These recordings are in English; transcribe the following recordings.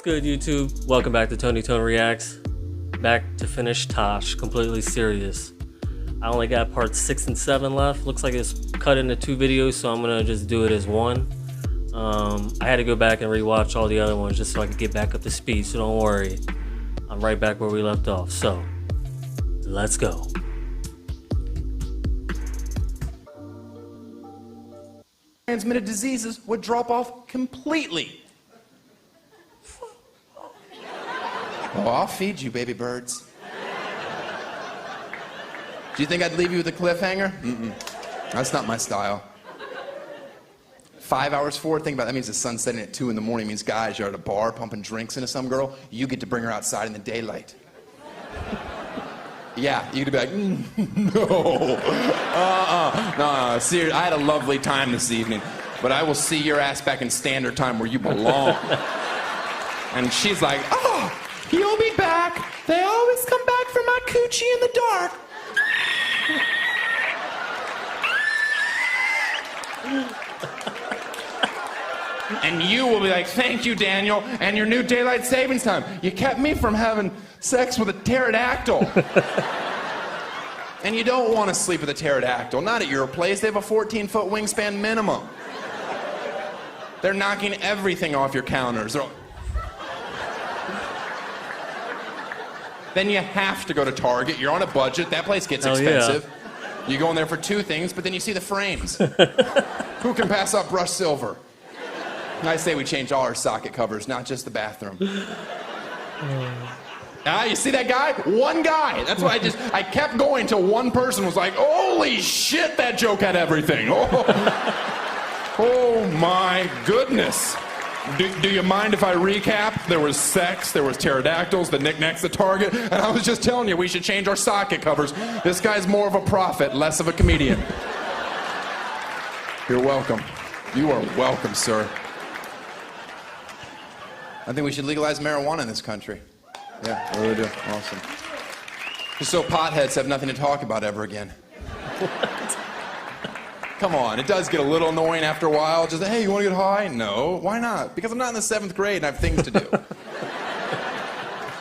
good, YouTube? Welcome back to Tony Reacts. Back to finish Tosh, completely serious. I only got parts 6 and 7 left. Looks like it's cut into 2 videos, so I'm gonna just do it as one. I had to go back and rewatch all the other ones just so I could get back up to speed, so don't worry. I'm right back where we left off, so let's go. Transmitted diseases would drop off completely. Oh, I'll feed you, baby birds. Do you think I'd leave you with a cliffhanger? That's not my style. 5 hours forward, think about it. That means the sun's setting at 2 in the morning. It means, guys, you're at a bar pumping drinks into some girl. You get to bring her outside in the daylight. Yeah, you could be like, no. No, seriously, I had a lovely time this evening, but I will see your ass back in standard time where you belong. And she's like, oh, he'll be back. They always come back for my coochie in the dark. And you will be like, thank you, Daniel, and your new daylight savings time. You kept me from having sex with a pterodactyl. And you don't want to sleep with a pterodactyl. Not at your place. They have a 14-foot wingspan minimum. They're knocking everything off your counters. Then you have to go to Target. You're on a budget. That place gets expensive. Yeah. You go in there for 2 things, but then you see the frames. Who can pass up brushed silver? I say we change all our socket covers, not just the bathroom. You see that guy? One guy. That's why I kept going till one person was like, holy shit, that joke had everything. Oh my goodness. Do you mind if I recap? There was sex, there was pterodactyls, the knickknacks at Target, and I was just telling you we should change our socket covers. This guy's more of a prophet, less of a comedian. You're welcome. You are welcome, sir. I think we should legalize marijuana in this country. Yeah, I really do. Awesome. Just so potheads have nothing to talk about ever again. What? Come on, it does get a little annoying after a while. Just, hey, you want to get high? No. Why not? Because I'm not in the 7th grade and I have things to do.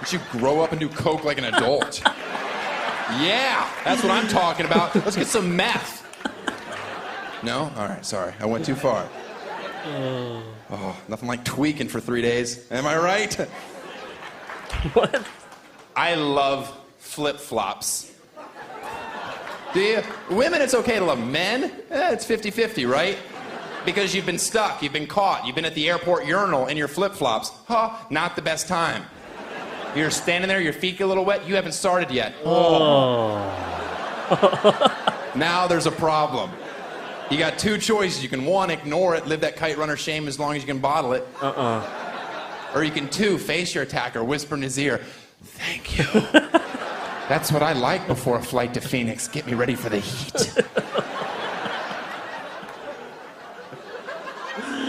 You should grow up and do coke like an adult. Yeah, that's what I'm talking about. Let's get some meth. No? All right, sorry. I went too far. Oh, nothing like tweaking for 3 days. Am I right? What? I love flip-flops. Do you? Women, it's okay to love. Men, it's 50-50, right? Because you've been stuck, you've been caught, you've been at the airport urinal in your flip-flops. Not the best time. You're standing there, your feet get a little wet, you haven't started yet. Oh. Now there's a problem. You got 2 choices. You can 1, ignore it, live that kite runner shame as long as you can bottle it. Or you can 2, face your attacker, whisper in his ear, thank you. That's what I like before a flight to Phoenix. Get me ready for the heat.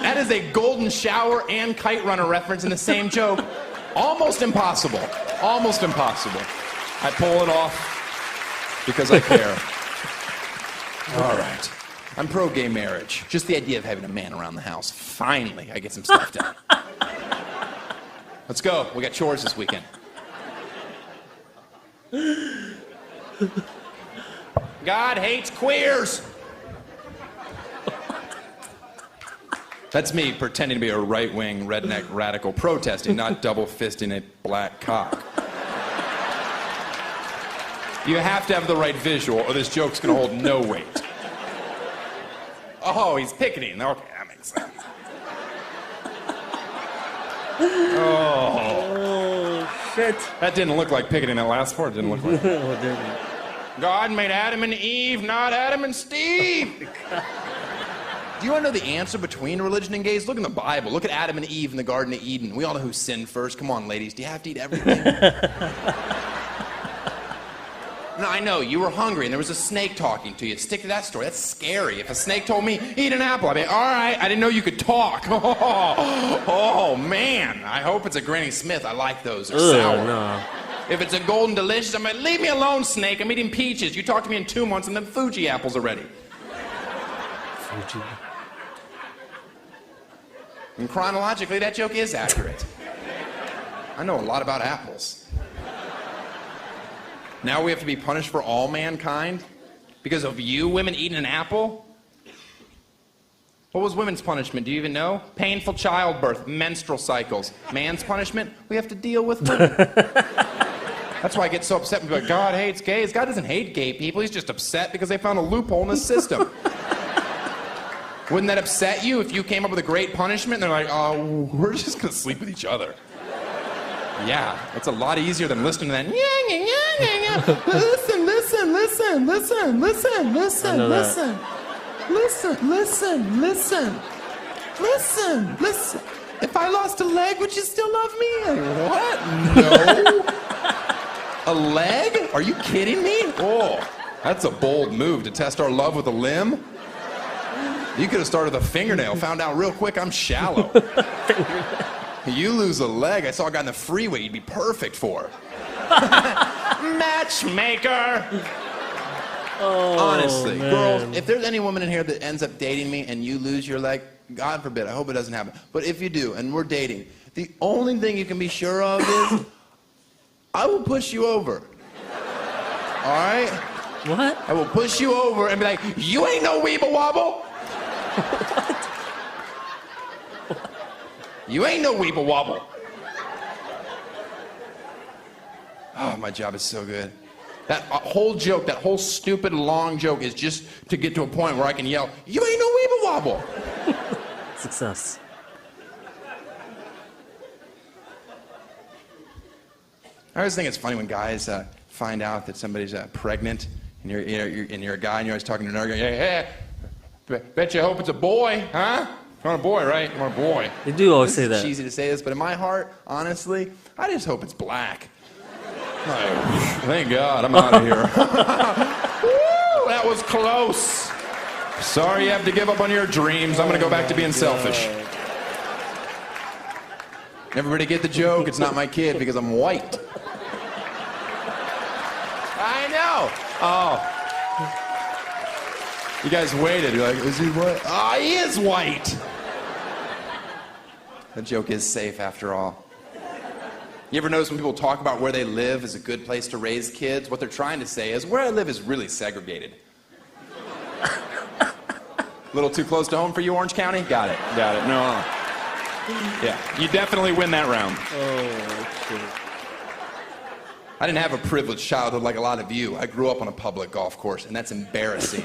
That is a golden shower and kite runner reference in the same joke. Almost impossible. Almost impossible. I pull it off because I care. All right. I'm pro-gay marriage. Just the idea of having a man around the house. Finally, I get some stuff done. Let's go. We got chores this weekend. God hates queers. That's me pretending to be a right-wing redneck radical protesting, not double-fisting a black cock. You have to have the right visual or this joke's gonna hold no weight. Oh, he's picketing. Okay, that makes sense. Oh, shit. That didn't look like picketing. That last part didn't look like No, it didn't. God made Adam and Eve, not Adam and Steve. Do you want to know the answer between religion and gays? Look in the Bible. Look at Adam and Eve in the Garden of Eden. We all know who sinned first. Come on, ladies. Do you have to eat everything? No, I know, you were hungry and there was a snake talking to you. Stick to that story. That's scary. If a snake told me, eat an apple, I'd be, all right, I didn't know you could talk. Oh, man. I hope it's a Granny Smith. I like those. They're sour. No. If it's a Golden Delicious, I'm like, leave me alone, snake. I'm eating peaches. You talk to me in 2 months and then Fuji apples are ready. Fuji. And chronologically, that joke is accurate. I know a lot about apples. Now we have to be punished for all mankind because of you women eating an apple? What was women's punishment? Do you even know? Painful childbirth, menstrual cycles. Man's punishment? We have to deal with women. That's why I get so upset when people are like, God hates gays. God doesn't hate gay people. He's just upset because they found a loophole in the system. Wouldn't that upset you if you came up with a great punishment and they're like, oh, we're just going to sleep with each other? Yeah, it's a lot easier than listening to that. Listen, listen, listen, listen, listen, listen, listen. Listen, listen, listen. Listen, listen. If I lost a leg, would you still love me? What? No. A leg? Are you kidding me? Oh, that's a bold move to test our love with a limb. You could have started with a fingernail, found out real quick I'm shallow. You lose a leg, I saw a guy in the freeway you'd be perfect for. Matchmaker! Oh, honestly, man. girls, if there's any woman in here that ends up dating me and you lose your leg, God forbid, I hope it doesn't happen. But if you do, and we're dating, the only thing you can be sure of is I will push you over. All right? What? I will push you over and be like, you ain't no weeble wobble. What? You ain't no weeble wobble. Oh, my job is so good. That whole joke, that whole stupid long joke is just to get to a point where I can yell, you ain't no weeble wobble. Success. I always think it's funny when guys find out that somebody's pregnant and you're a guy and you're always talking to another guy, hey, bet you hope it's a boy, huh? You want a boy, right? You want a boy. They do always say that. It's cheesy to say this, but in my heart, honestly, I just hope it's black. Like, thank God, I'm out of here. Woo, that was close. Sorry you have to give up on your dreams. I'm going to go back to being selfish. Everybody get the joke? It's not my kid because I'm white. I know. Oh. You guys waited. You're like, is he white? Ah, he is white. The joke is safe after all. You ever notice when people talk about where they live is a good place to raise kids? What they're trying to say is, where I live is really segregated. A little too close to home for you, Orange County? Got it. Got it. No. Yeah, you definitely win that round. Oh, shit. I didn't have a privileged childhood like a lot of you. I grew up on a public golf course, and that's embarrassing.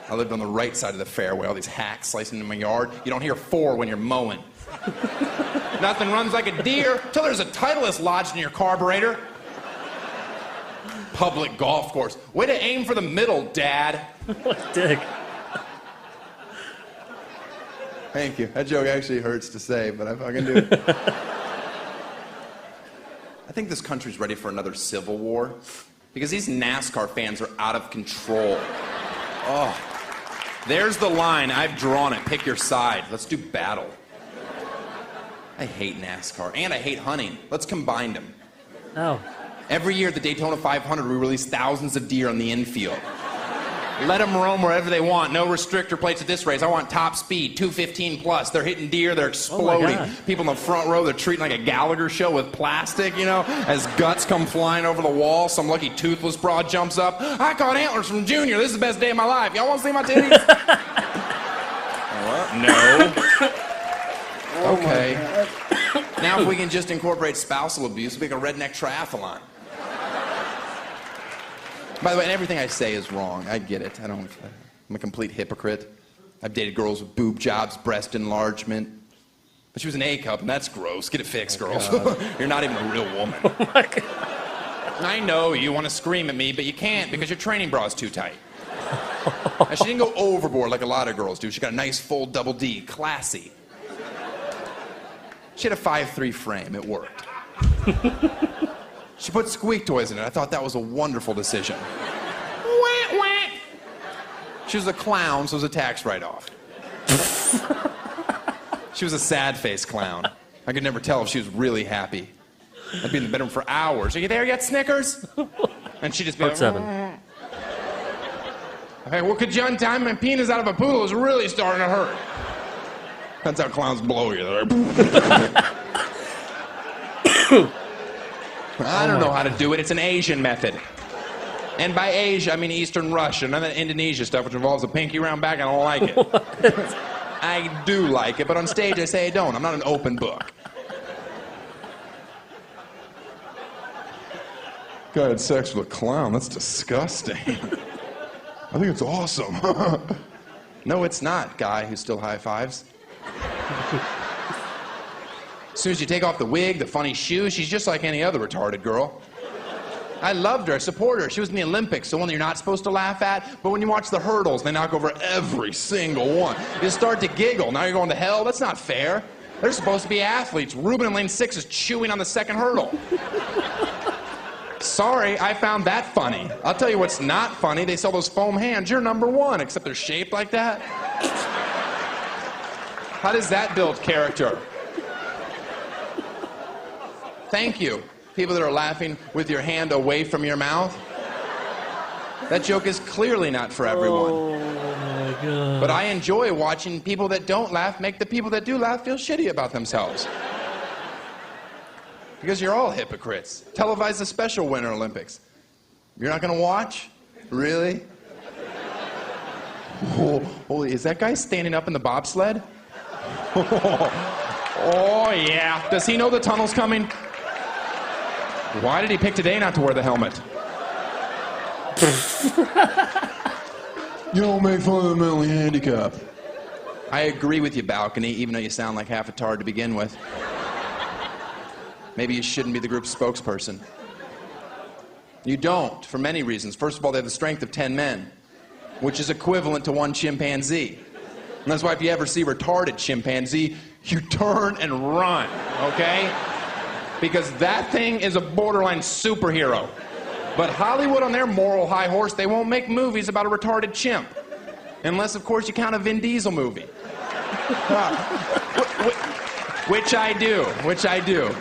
I lived on the right side of the fairway, all these hacks slicing into my yard. You don't hear 4 when you're mowing. Nothing runs like a deer till there's a Titleist lodged in your carburetor. Public golf course. Way to aim for the middle, Dad. What a dick. Thank you. That joke actually hurts to say, but I fucking do it. I think this country's ready for another civil war because these NASCAR fans are out of control. Oh, there's the line. I've drawn it. Pick your side. Let's do battle. I hate NASCAR, and I hate hunting. Let's combine them. Oh. Every year at the Daytona 500, we release thousands of deer on the infield. Let them roam wherever they want. No restrictor plates at this race. I want top speed, 215 plus. They're hitting deer. They're exploding. Oh, people in the front row, they're treating like a Gallagher show with plastic, you know, as guts come flying over the wall. Some lucky toothless broad jumps up. I caught antlers from Junior. This is the best day of my life. Y'all want to see my titties? What? No. Okay. Now if we can just incorporate spousal abuse, we'll make a redneck triathlon. By the way, and everything I say is wrong. I get it. I'm a complete hypocrite. I've dated girls with boob jobs, breast enlargement. But she was an A cup, and that's gross. Get it fixed, girls. You're not even a real woman. Oh my God. I know you want to scream at me, but you can't because your training bra is too tight. Now, she didn't go overboard like a lot of girls do. She got a nice full double D, classy. She had a 5'3" frame. It worked. She put squeak toys in it. I thought that was a wonderful decision. Wah, wah. She was a clown, so it was a tax write-off. She was a sad-faced clown. I could never tell if she was really happy. I'd be in the bedroom for hours. Are you there yet, Snickers? And she'd just be Part like, 7. Okay, well, could you untie my penis out of a poodle? It's really starting to hurt. That's how clowns blow you. I don't know how to do it. It's an Asian method. And by Asia, I mean Eastern Russia, none of that Indonesia stuff, which involves a pinky around back. I don't like it. I do like it, but on stage I say I don't. I'm not an open book. Guy had sex with a clown. That's disgusting. I think it's awesome. No, it's not, guy who still high fives. As soon as you take off the wig, the funny shoes, she's just like any other retarded girl. I loved her, I support her. She was in the Olympics, the one that you're not supposed to laugh at, but when you watch the hurdles, they knock over every single one. You start to giggle. Now you're going to hell? That's not fair. They're supposed to be athletes. Ruben in lane 6 is chewing on the second hurdle. Sorry, I found that funny. I'll tell you what's not funny. They sell those foam hands. You're number one, except they're shaped like that. How does that build character? Thank you. People that are laughing with your hand away from your mouth. That joke is clearly not for everyone. Oh my God. But I enjoy watching people that don't laugh make the people that do laugh feel shitty about themselves. Because you're all hypocrites. Televise the Special Winter Olympics. You're not going to watch? Really? Oh, holy, is that guy standing up in the bobsled? Oh, yeah. Does he know the tunnel's coming? Why did he pick today not to wear the helmet? You don't make fun of the mentally handicapped. I agree with you, Balcony, even though you sound like half a tard to begin with. Maybe you shouldn't be the group's spokesperson. You don't, for many reasons. First of all, they have the strength of 10 men, which is equivalent to 1 chimpanzee. And that's why if you ever see retarded chimpanzee, you turn and run, okay? Because that thing is a borderline superhero. But Hollywood on their moral high horse, they won't make movies about a retarded chimp. Unless, of course, you count a Vin Diesel movie. Which I do.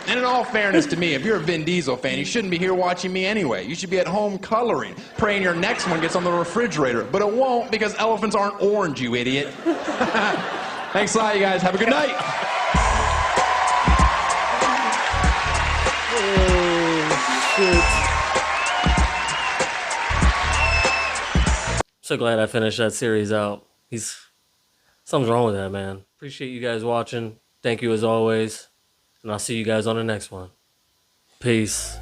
And in all fairness to me, if you're a Vin Diesel fan, you shouldn't be here watching me anyway. You should be at home coloring, praying your next one gets on the refrigerator. But it won't because elephants aren't orange, you idiot. Thanks a lot, you guys. Have a good night. So glad I finished that series out. Something's wrong with that, man. Appreciate you guys watching. Thank you as always. And I'll see you guys on the next one. Peace.